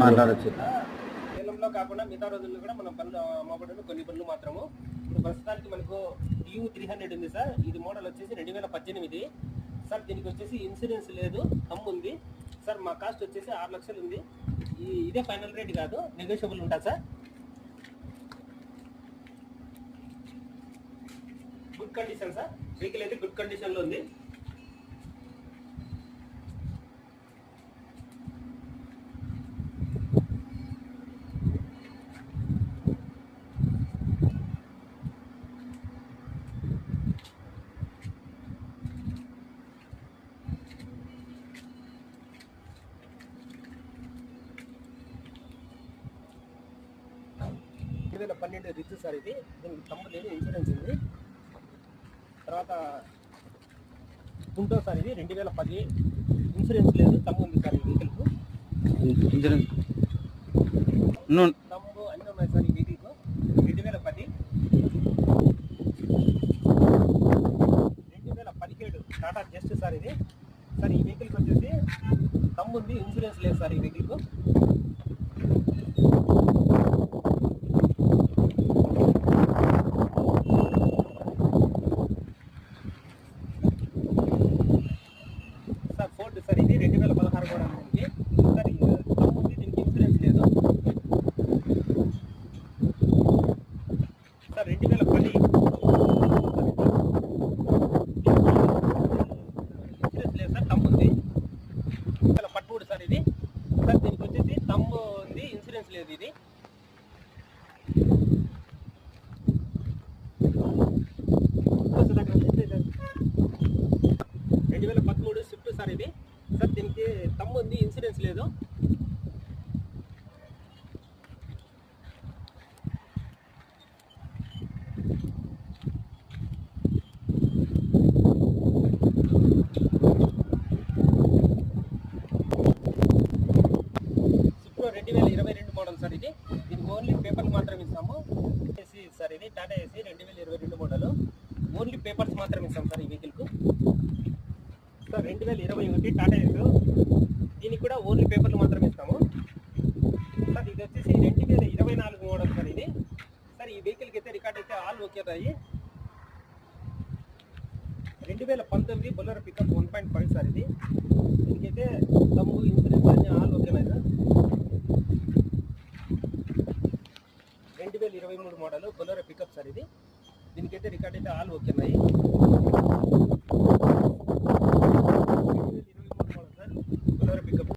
మాట్లాడచ్చు. సేలంలో కాకుండా మిగతా రోజుల్లో కూడా మనం పనులు అమ్మబడిన కొన్ని పనులు మాత్రము. ఇప్పుడు ప్రస్తుతానికి మనకు డ్యూ 300 ఉంది సార్. ఇది మోడల్ వచ్చేసి 2018 సార్. దీనికి వచ్చేసి ఇన్సూరెన్స్ లేదు, తమ్ము ఉంది సార్. మా కాస్ట్ వచ్చేసి 6 లక్షలు ఉంది. ఇదే ఫైనల్ రేట్ కాదు, నెగోషియబుల్ ఉంటుంది sir. Good condition sir. Vehicle అయితే గుడ్ కండిషన్లో ఉంది. పన్నెండు రిచ్ సార్ ఇది. దీనికి తమ్ము లేదు, ఇన్సూరెన్స్ ఉంది. తర్వాత గుంటో సార్ ఇది 2010, ఇన్సూరెన్స్ లేదు, తమ్ము ఉంది సార్. ఈ వెహికల్కు ఇన్సూరెన్స్ తమ్ము అన్నీ ఉన్నాయి సార్. ఈ వెహికల్కు 2010, 2017 టాటా జస్ట్ సార్ ఇది సార్. ఈ వెహికల్కి వచ్చేసి తమ్ము ఉంది, ఇన్సూరెన్స్ లేదు సార్. ఈ వెహికల్కు సార్. ఫోర్డ్ సార్ ఇది 2016 కూడా ఉంది సార్. తమ్ము ఉంది, దీనికి ఇన్సూరెన్స్ లేదు సార్. 2010 ఇన్సూరెన్స్ లేదు సార్, తమ్ము ఉంది. 2013 సార్ ఇది సార్. దీనికి వచ్చేసి తమ్ము ఉంది, ఇన్సూరెన్స్ లేదు. ఇది 2013 స్విఫ్ట్ సార్ ఇది సార్. దీనికి తమ్ము ఉంది, ఇన్సూరెన్స్ లేదు. స్విఫ్ట్ 2022 మోడల్ సార్ ఇది. దీనికి ఓన్లీ పేపర్స్ మాత్రం ఇస్తాము. ఏసీ సార్ ఇది, Tata AC 2022 model. Only papers మాత్రం ఇస్తాం సార్ ఈ వెహికల్కు సార్. 2021 టాటా ఏసీ, దీనికి కూడా ఓన్లీ పేపర్లు మాత్రం ఇస్తాము సార్. ఇది వచ్చేసి 2024 మోడల్ సార్ ఇది సార్. ఈ వెహికల్కి అయితే రికార్డ్ అయితే ఆల్ ఓకే రాయి. 2019 బొలెరో పికప్ 1.5 సార్ ఇది. దీనికైతే తమ్ము, ఇన్సూరెన్స్ అన్ని ఆల్ ఓకేనాయి sir. 2023 model Bolero pickup sir ఇది. దీనికైతే రికార్డ్ అయితే ఆల్ ఓకేనాయి.